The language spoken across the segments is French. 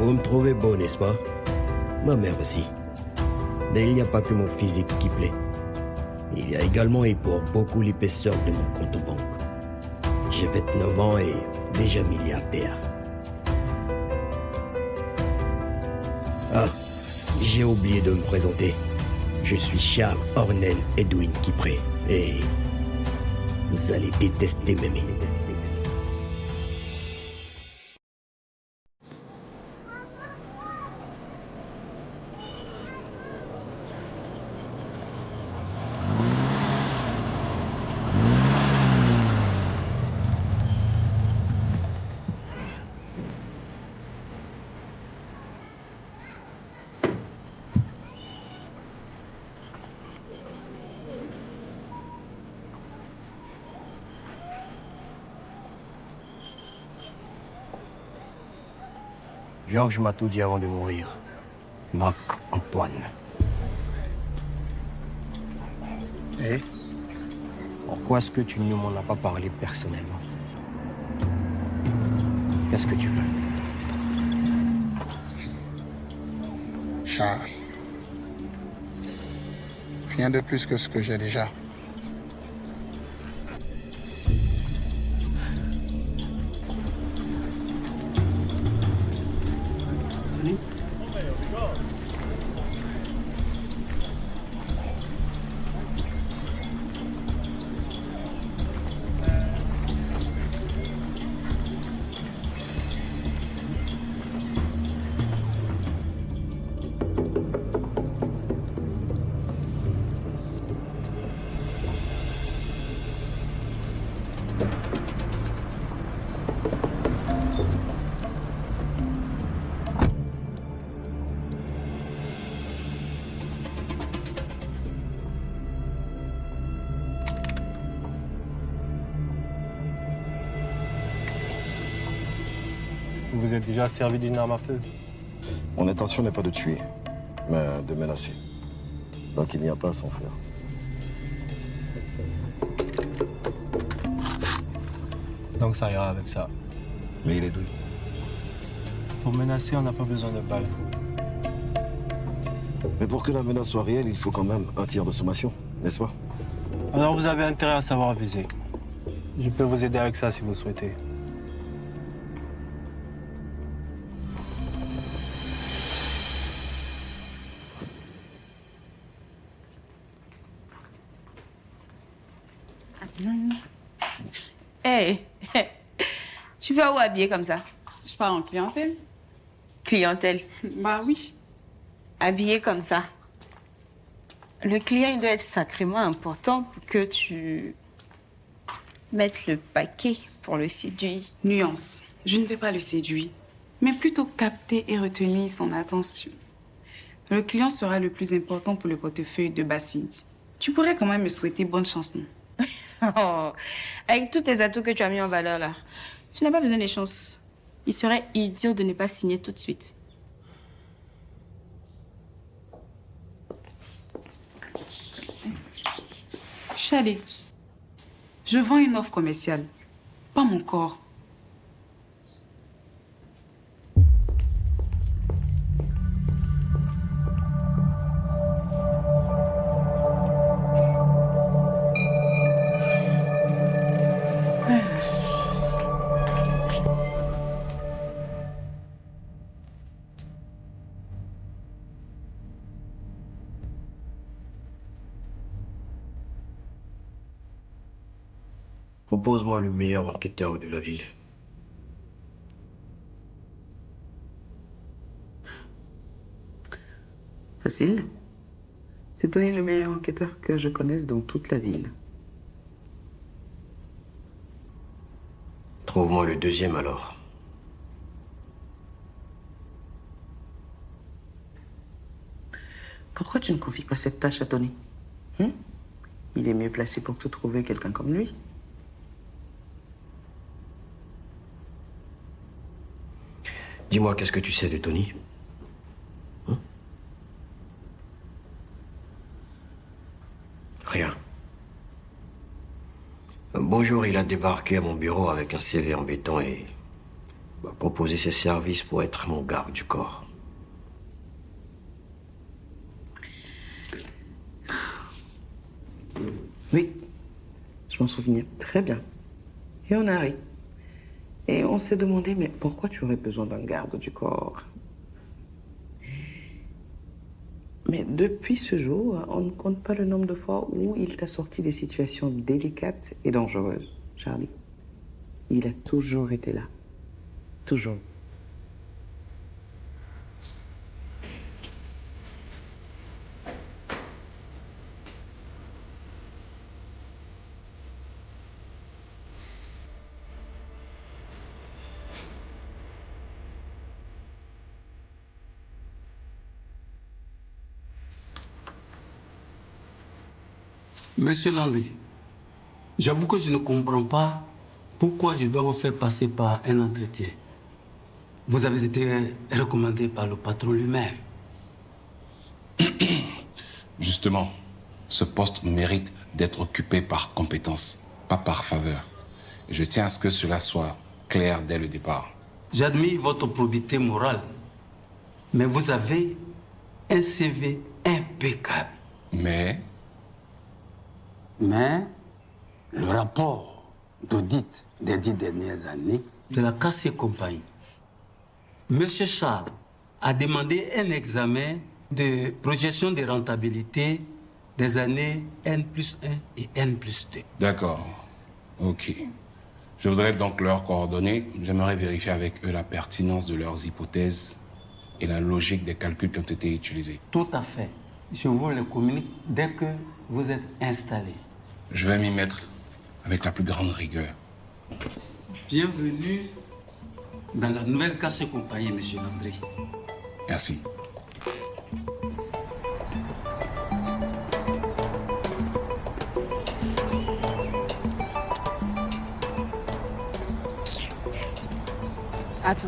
Vous me trouvez beau, n'est-ce pas? Ma mère aussi. Mais il n'y a pas que mon physique qui plaît. Il y a également et pour beaucoup l'épaisseur de mon compte en banque. J'ai 29 ans et déjà milliardaire. Ah, j'ai oublié de me présenter. Je suis Charles Ornel Edwin Kipré et vous allez détester m'aimer. Georges m'a tout dit avant de mourir. Marc-Antoine. Et pourquoi est-ce que tu ne m'en as pas parlé personnellement? Qu'est-ce que tu veux? Charles, rien de plus que ce que j'ai déjà. Vous vous êtes déjà servi d'une arme à feu? Mon intention n'est pas de tuer, mais de menacer. Donc il n'y a pas à s'enfuir. Donc ça ira avec ça. Mais il est doué. Pour menacer, on n'a pas besoin de balles. Mais pour que la menace soit réelle, il faut quand même un tir de sommation, n'est-ce pas? Alors vous avez intérêt à savoir viser. Je peux vous aider avec ça si vous souhaitez. Hey, tu vas où habiller comme ça? Je pars en clientèle. Clientèle? Bah oui. Habillé comme ça. Le client, il doit être sacrément important pour que tu mettes le paquet pour le séduire. Nuance. Je ne vais pas le séduire, mais plutôt capter et retenir son attention. Le client sera le plus important pour le portefeuille de Bassid. Tu pourrais quand même me souhaiter bonne chance, non? Oh, avec tous tes atouts que tu as mis en valeur là, tu n'as pas besoin des chances. Il serait idiot de ne pas signer tout de suite. Chalet, je vends une offre commerciale, pas mon corps. Propose-moi le meilleur enquêteur de la ville. Facile. C'est Tony le meilleur enquêteur que je connaisse dans toute la ville. Trouve-moi le deuxième alors. Pourquoi tu ne confies pas cette tâche à Tony? Il est mieux placé pour te trouver quelqu'un comme lui. Dis-moi, qu'est-ce que tu sais de Tony? Rien. Un beau jour, il a débarqué à mon bureau avec un CV embêtant et m'a proposé ses services pour être mon garde du corps. Oui, je m'en souviens très bien. Et on a ri. Et on s'est demandé, mais pourquoi tu aurais besoin d'un garde du corps? Mais depuis ce jour, on ne compte pas le nombre de fois où il t'a sorti des situations délicates et dangereuses, Charlie. Il a toujours été là. Toujours. Monsieur Landry, j'avoue que je ne comprends pas pourquoi je dois vous faire passer par un entretien. Vous avez été recommandé par le patron lui-même. Justement, ce poste mérite d'être occupé par compétence, pas par faveur. Et je tiens à ce que cela soit clair dès le départ. J'admire votre probité morale, mais vous avez un CV impeccable. Mais le rapport d'audit des 10 dernières années de la Casse et Compagnie, Monsieur Charles a demandé un examen de projection de rentabilité des années N+1 et N+2. d'accord, ok. Je voudrais donc leurs coordonnées. J'aimerais vérifier avec eux la pertinence de leurs hypothèses et la logique des calculs qui ont été utilisés. Tout à fait. Je vous le communique dès que vous êtes installé. Je vais m'y mettre avec la plus grande rigueur. Bienvenue dans la nouvelle Casse et Compagnie, Monsieur Landry. Merci. Attends,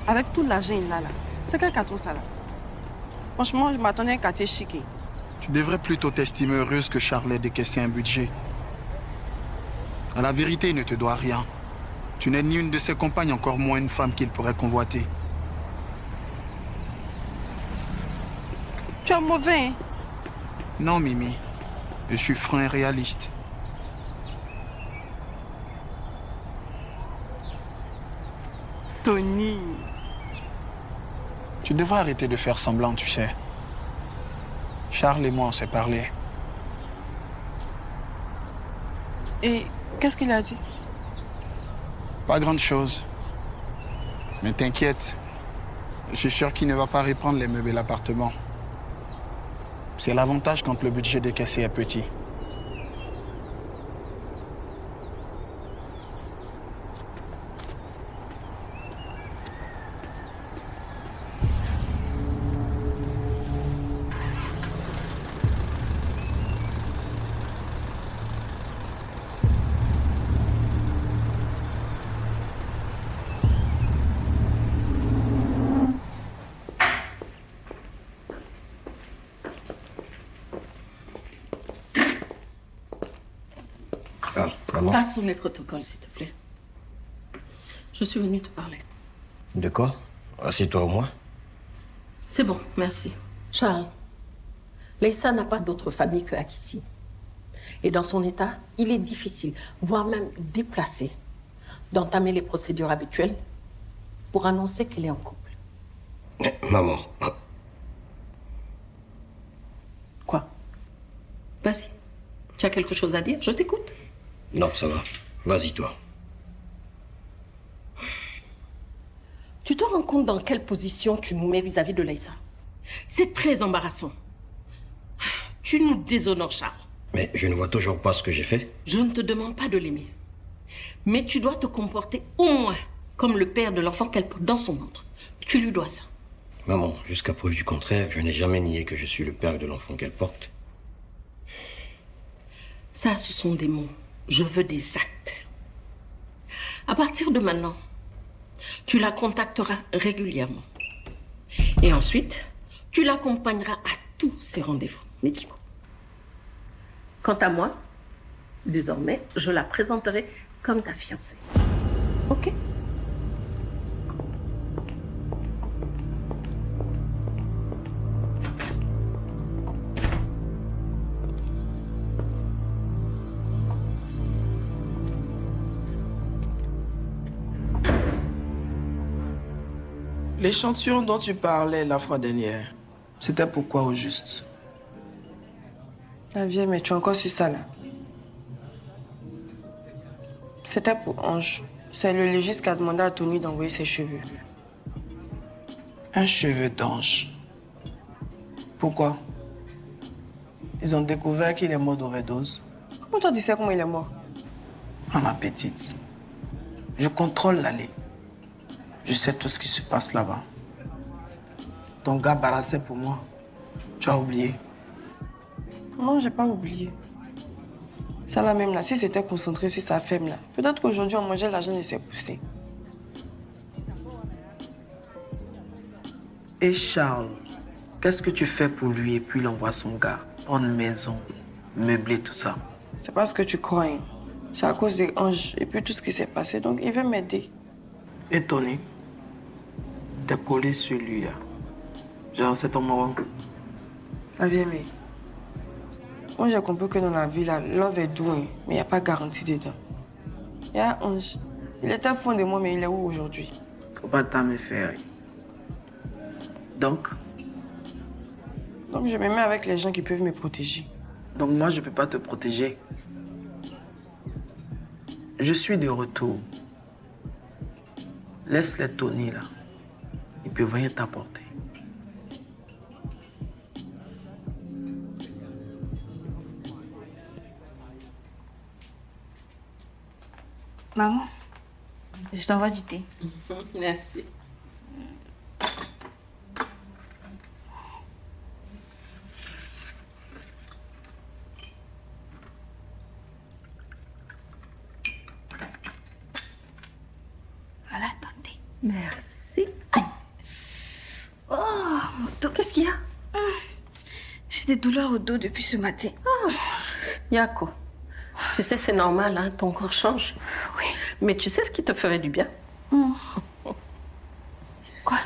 avec tout l'argent là, c'est quel carton ça là? Franchement, je m'attendais à un quartier chiqué. Tu devrais plutôt t'estimer heureuse que Charles ait décaissé un budget. À la vérité, il ne te doit rien. Tu n'es ni une de ses compagnes, encore moins une femme qu'il pourrait convoiter. Tu es mauvais, hein? Non, Mimi. Je suis franc et réaliste. Tony. Tu devrais arrêter de faire semblant, tu sais. Charles et moi, on s'est parlé. Et qu'est-ce qu'il a dit? Pas grande-chose. Mais t'inquiète. Je suis sûr qu'il ne va pas reprendre les meubles et l'appartement. C'est l'avantage quand le budget décaissé est petit. Passe sous les protocoles, s'il te plaît. Je suis venue te parler. De quoi? Assieds-toi au moins. C'est bon, merci. Charles, Leïssa n'a pas d'autre famille que Akissi. Et dans son état, il est difficile, voire même déplacé, d'entamer les procédures habituelles pour annoncer qu'elle est en couple. Maman. Quoi? Vas-y. Tu as quelque chose à dire? Je t'écoute. Non, ça va. Vas-y, toi. Tu te rends compte dans quelle position tu nous mets vis-à-vis de Leïssa? C'est très embarrassant. Tu nous déshonores, Charles. Mais je ne vois toujours pas ce que j'ai fait. Je ne te demande pas de l'aimer. Mais tu dois te comporter au moins comme le père de l'enfant qu'elle porte dans son ventre. Tu lui dois ça. Maman, jusqu'à preuve du contraire, je n'ai jamais nié que je suis le père de l'enfant qu'elle porte. Ça, ce sont des mots. Je veux des actes. À partir de maintenant, tu la contacteras régulièrement. Et ensuite, tu l'accompagneras à tous ses rendez-vous médicaux. Quant à moi, désormais, je la présenterai comme ta fiancée. Ok? L'échantillon dont tu parlais la fois dernière, c'était pourquoi au juste? La vieille, mais tu es encore sur ça là. C'était pour Ange. C'est le légiste qui a demandé à Tony d'envoyer ses cheveux. Un cheveu d'ange. Pourquoi? Ils ont découvert qu'il est mort d'overdose. Comment toi tu sais comment il est mort? Ah, ma petite. Je contrôle l'allée. Je sais tout ce qui se passe là-bas. Ton gars barassait pour moi. Tu as oublié. Non, j'ai pas oublié. Ça là même là, si c'était concentré sur sa femme là, peut-être qu'aujourd'hui on mangeait l'argent de ses poussées. Et Charles, qu'est-ce que tu fais pour lui et puis il envoie son gars? Prendre une maison, meubler tout ça. C'est pas ce que tu crois. Hein. C'est à cause des anges et puis tout ce qui s'est passé. Donc il veut m'aider. Et Tony, t'es collé sur lui là. Genre c'est ton moron. La vieille, mais moi j'ai compris que dans la vie là, love est doux, hein, mais il n'y a pas garantie dedans. Il y a Ange. Il était au fond de moi, mais il est où aujourd'hui? Faut pas t'en me faire. Donc je me mets avec les gens qui peuvent me protéger. Donc moi je peux pas te protéger. Je suis de retour. Laisse-les Tony là. Ils peuvent rien t'apporter. Maman, je t'envoie du thé. Merci. Voilà ton thé. Merci. Oh, mon dos. Qu'est-ce qu'il y a? J'ai des douleurs au dos depuis ce matin. Yako, tu sais, c'est normal, hein, ton corps change. Oui. Mais tu sais ce qui te ferait du bien? Quoi?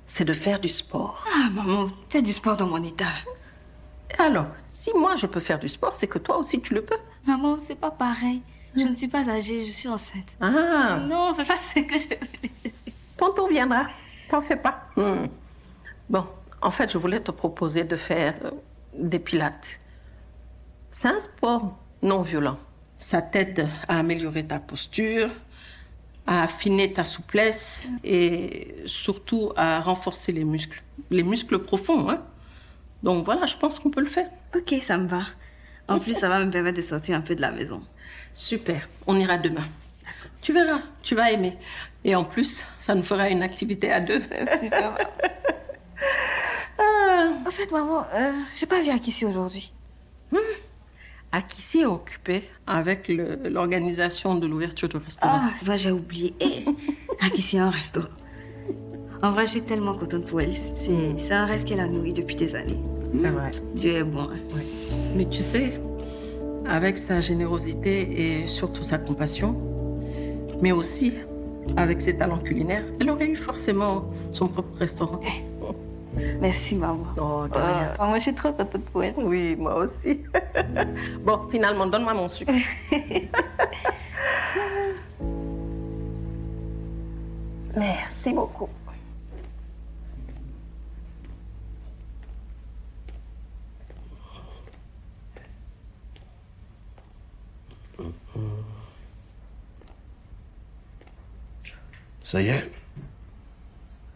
C'est de faire du sport. Ah, maman, fais du sport dans mon état. Alors, si moi je peux faire du sport, c'est que toi aussi tu le peux. Maman, c'est pas pareil. Je ne suis pas âgée, je suis enceinte. Ah. Non, c'est pas ce que je fais. Ton tour viendra. T'en fais pas. Bon, en fait, je voulais te proposer de faire des pilates. C'est un sport non violent. Ça t'aide à améliorer ta posture, à affiner ta souplesse et surtout à renforcer les muscles profonds. Hein? Donc voilà, je pense qu'on peut le faire. Ok, ça me va. En plus, ça va me permettre de sortir un peu de la maison. Super, on ira demain. Tu verras, tu vas aimer. Et en plus, ça nous fera une activité à deux. Super. En fait, maman, j'ai pas vu Akissi aujourd'hui. Akissi est occupé avec l'organisation de l'ouverture du restaurant. Ah, c'est vrai, j'ai oublié. Akissi a un resto. En vrai, je suis tellement contente pour elle. C'est un rêve qu'elle a nourri depuis des années. C'est vrai. Dieu est bon. Hein. Oui. Mais tu sais, avec sa générosité et surtout sa compassion, mais aussi avec ses talents culinaires, elle aurait eu forcément son propre restaurant. Merci, maman. Oh, de rien. Maman, je suis trop contente pour elle. Oui, moi aussi. Bon, finalement, donne-moi mon sucre. Merci beaucoup. Ça y est.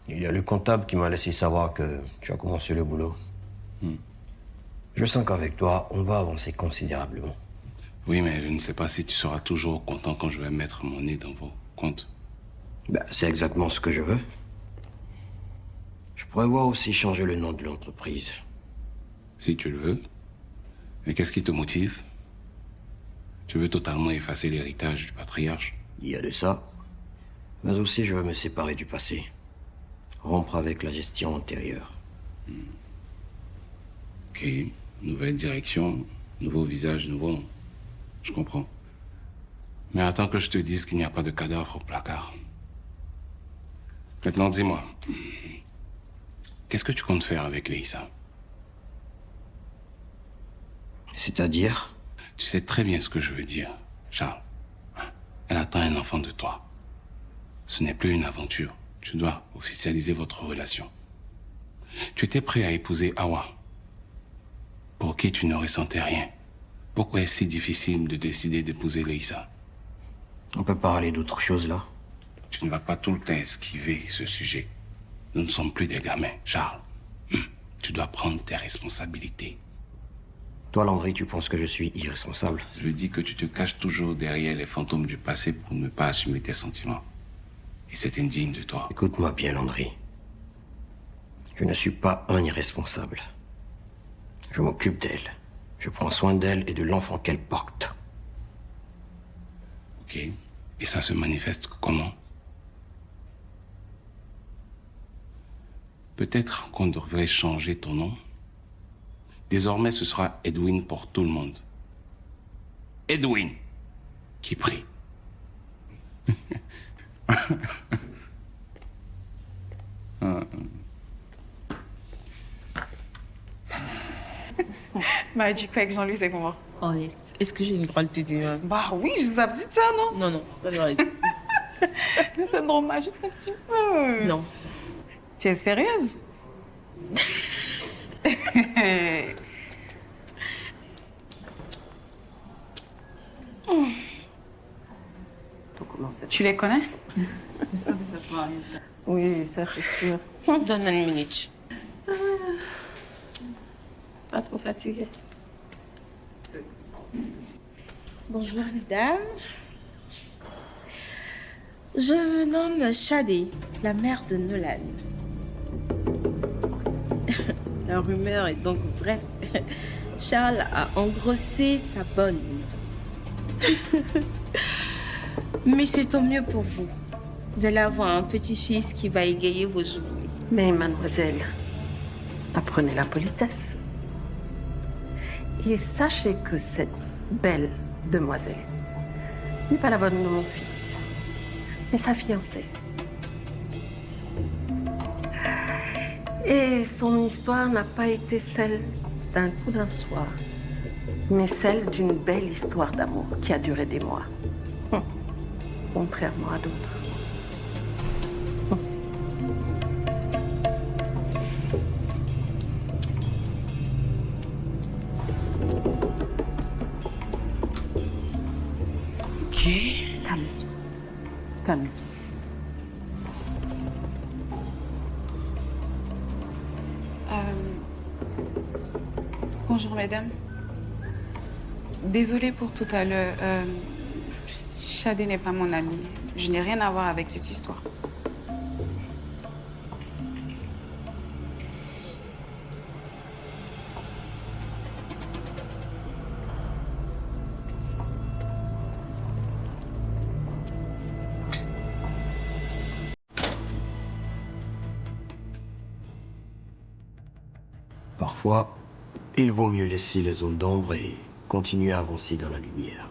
Il y a le comptable qui m'a laissé savoir que tu as commencé le boulot. Je sens qu'avec toi, on va avancer considérablement. Oui, mais je ne sais pas si tu seras toujours content quand je vais mettre mon nez dans vos comptes. C'est exactement ce que je veux. Je pourrais voir aussi changer le nom de l'entreprise. Si tu le veux. Mais qu'est-ce qui te motive? Tu veux totalement effacer l'héritage du patriarche? Il y a de ça. Mais aussi, je veux me séparer du passé. Rompre avec la gestion antérieure. Ok. Nouvelle direction, nouveau visage, nouveau nom. Je comprends. Mais attends que je te dise qu'il n'y a pas de cadavre au placard. Maintenant, dis-moi. Qu'est-ce que tu comptes faire avec Léissa? C'est-à-dire? Tu sais très bien ce que je veux dire, Charles. Elle attend un enfant de toi. Ce n'est plus une aventure. tu dois officialiser votre relation. Tu étais prêt à épouser Awa, pour qui tu ne ressentais rien. Pourquoi est-ce si difficile de décider d'épouser Leïssa? On peut parler d'autre chose là. Tu ne vas pas tout le temps esquiver ce sujet. Nous ne sommes plus des gamins, Charles. Tu dois prendre tes responsabilités. Toi, Landry, tu penses que je suis irresponsable? Je dis que tu te caches toujours derrière les fantômes du passé pour ne pas assumer tes sentiments. Et c'est indigne de toi. Écoute-moi bien, Landry. Je ne suis pas un irresponsable. Je m'occupe d'elle. Je prends soin d'elle et de l'enfant qu'elle porte. Ok. Et ça se manifeste comment? Peut-être qu'on devrait changer ton nom. Désormais, ce sera Edwin pour tout le monde. Edwin, qui prie. Bah, du coup, avec Jean-Louis, c'est comment? Est-ce que j'ai le droit de te dire? Bah oui, je vous avais dit ça, non? Non, non, pas le droit de dire. Mais c'est normal, juste un petit peu. Non. Tu es sérieuse? Tu les connais? Je savais ça pour rien. Oui, ça c'est sûr. Donne-moi une minute. Pas trop fatiguée. Bonjour, mesdames. Je me nomme Shadé, la mère de Nolan. La rumeur est donc vraie. Charles a engrossé sa bonne. Mais c'est tant mieux pour vous. Vous allez avoir un petit-fils qui va égayer vos journées. Mais mademoiselle, apprenez la politesse. Et sachez que cette belle demoiselle n'est pas la bonne de mon fils, mais sa fiancée. Et son histoire n'a pas été celle d'un coup d'un soir, mais celle d'une belle histoire d'amour qui a duré des mois, contrairement à d'autres. Ok. Calme-toi. Calme-toi. Bonjour, mesdames. Désolée pour tout à l'heure. Shadé n'est pas mon ami. Je n'ai rien à voir avec cette histoire. Parfois, il vaut mieux laisser les zones d'ombre et continuer à avancer dans la lumière.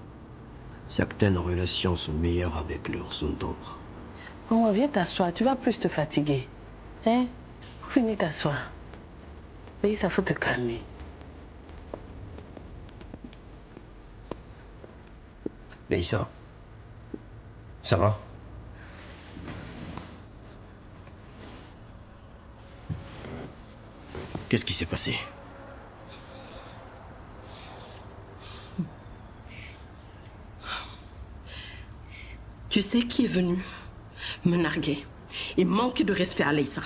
Certaines relations sont meilleures avec leurs zones d'ombre. Bon, viens t'asseoir, tu vas plus te fatiguer. Hein? Venez t'asseoir. Oui, ça faut te calmer. Leïssa, ça va? Qu'est-ce qui s'est passé? Tu sais qui est venu me narguer et manquer de respect à Leïssa.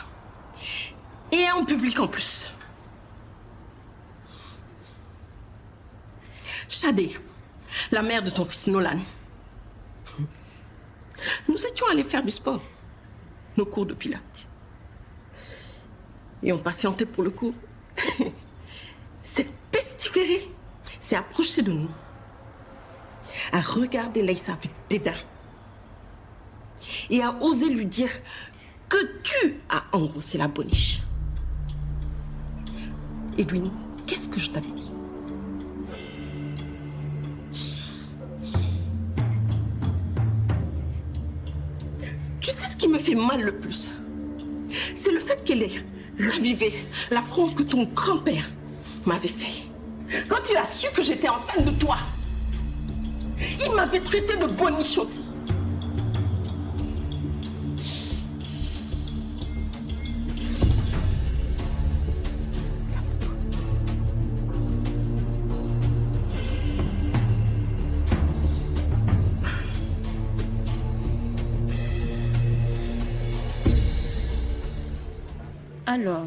Et en public en plus. Shadé, la mère de ton fils Nolan. Nous étions allés faire du sport, nos cours de pilates. Et on patientait pour le cours. Cette pestiférée s'est approchée de nous, a regardé Leïssa avec dédain et a osé lui dire que tu as engrossé la boniche. Edwin, qu'est-ce que je t'avais dit? Tu sais ce qui me fait mal le plus? C'est le fait qu'elle ait ravivé l'affront que ton grand-père m'avait fait. Quand il a su que j'étais enceinte de toi, il m'avait traité de boniche aussi. Alors,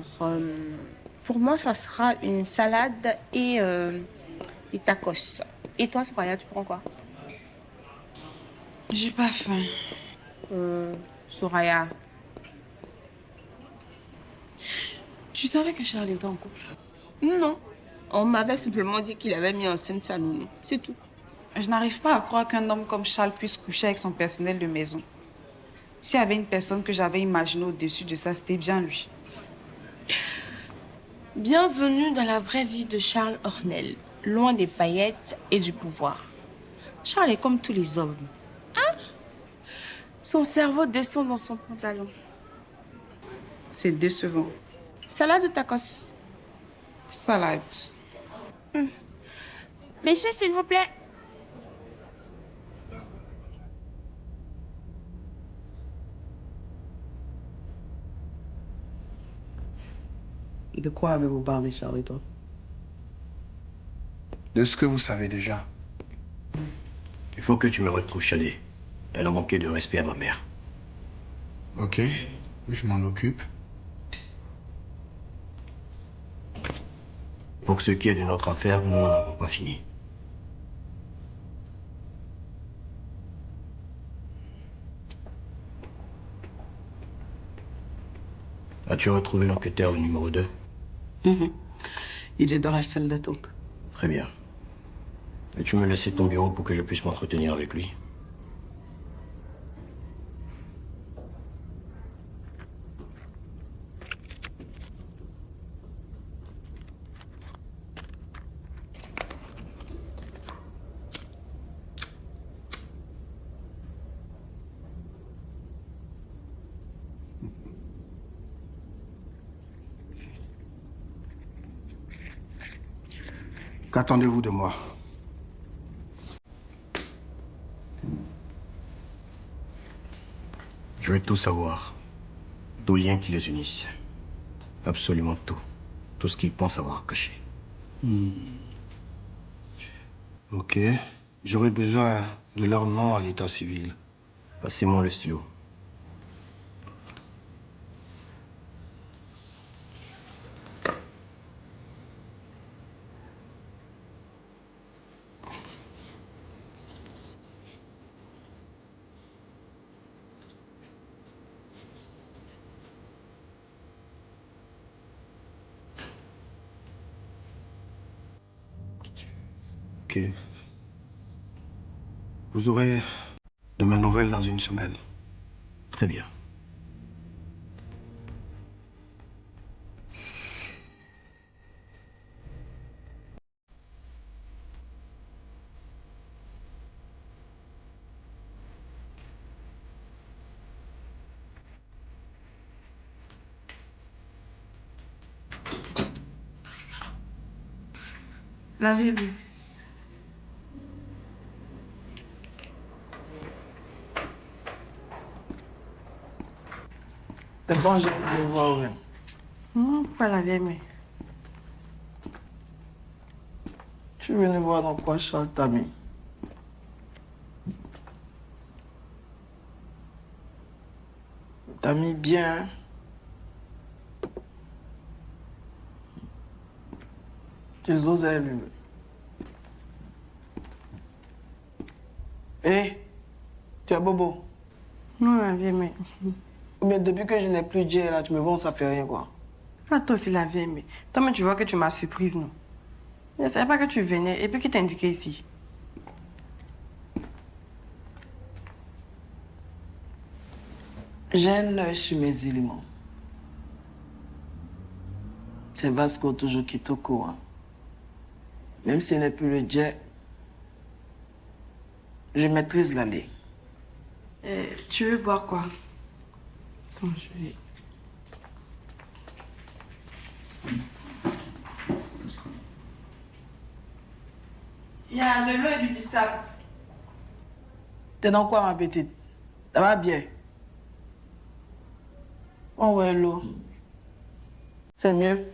pour moi, ça sera une salade et des tacos. Et toi, Soraya, tu prends quoi? J'ai pas faim. Soraya. Tu savais que Charles était en couple? Non. On m'avait simplement dit qu'il avait mis en scène sa nounou. C'est tout. Je n'arrive pas à croire qu'un homme comme Charles puisse coucher avec son personnel de maison. S'il y avait une personne que j'avais imaginée au-dessus de ça, c'était bien lui. Bienvenue dans la vraie vie de Charles Ornel, loin des paillettes et du pouvoir. Charles est comme tous les hommes. Hein? Son cerveau descend dans son pantalon. C'est décevant. Salade ou tacos? Salade. Monsieur, s'il vous plaît. De quoi avez-vous parlé, Charles et toi? De ce que vous savez déjà. Il faut que tu me retrouves, Shadé. Elle a manqué de respect à ma mère. Ok, je m'en occupe. Pour ce qui est de notre affaire, nous n'avons pas fini. As-tu retrouvé l'enquêteur, le numéro 2? Il est dans la salle d'attente. Très bien. Peux-tu me laisser ton bureau pour que je puisse m'entretenir avec lui? Qu'attendez-vous de moi? Je veux tout savoir. Tout lien qui les unisse. Absolument tout. Tout ce qu'ils pensent avoir caché. Ok. J'aurais besoin de leur nom à l'état civil. Passez-moi le stylo. Ok. Vous aurez de mes nouvelles dans une semaine. Très bien. L'avez-vous? T'es bon, j'ai de voir rien. Pourquoi la vieille mère? Tu veux venir voir dans quoi Charles t'a mis? T'as mis bien. Tu oses lui. Hé, tu es bobo. Non, la vieille mère. Mais depuis que je n'ai plus de là, tu me vois, ça fait rien, quoi. Ah, toi aussi, la vieille mère. Toi-même, tu vois que tu m'as surprise, non? Je ne savais pas que tu venais. Et puis, qui t'a indiqué ici? J'ai un œil sur mes éléments. C'est Vasco toujours qui te court. Même si ce n'est plus le jet, je maîtrise l'allée. Tu veux boire quoi? Attends, je vais... Il y a de l'eau et du bissap. T'es dans quoi, ma petite? Ça va bien? Oh ouais, l'eau. C'est mieux.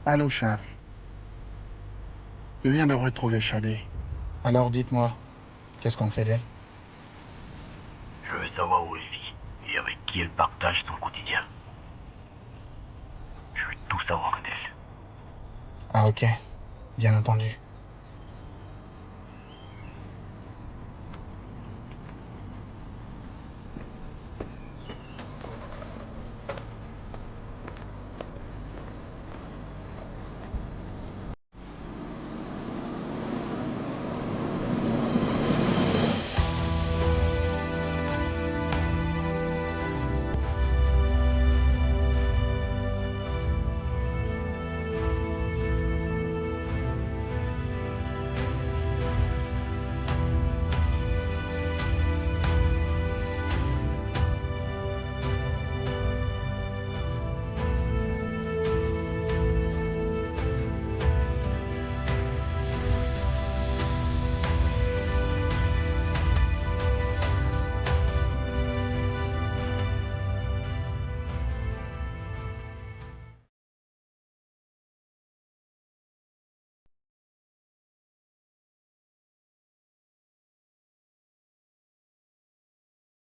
Allô, Charles. Je viens de retrouver Shadi. Alors dites-moi, qu'est-ce qu'on fait d'elle? Je veux savoir où elle vit et avec qui elle partage son quotidien. Je veux tout savoir d'elle. Ah ok, bien entendu.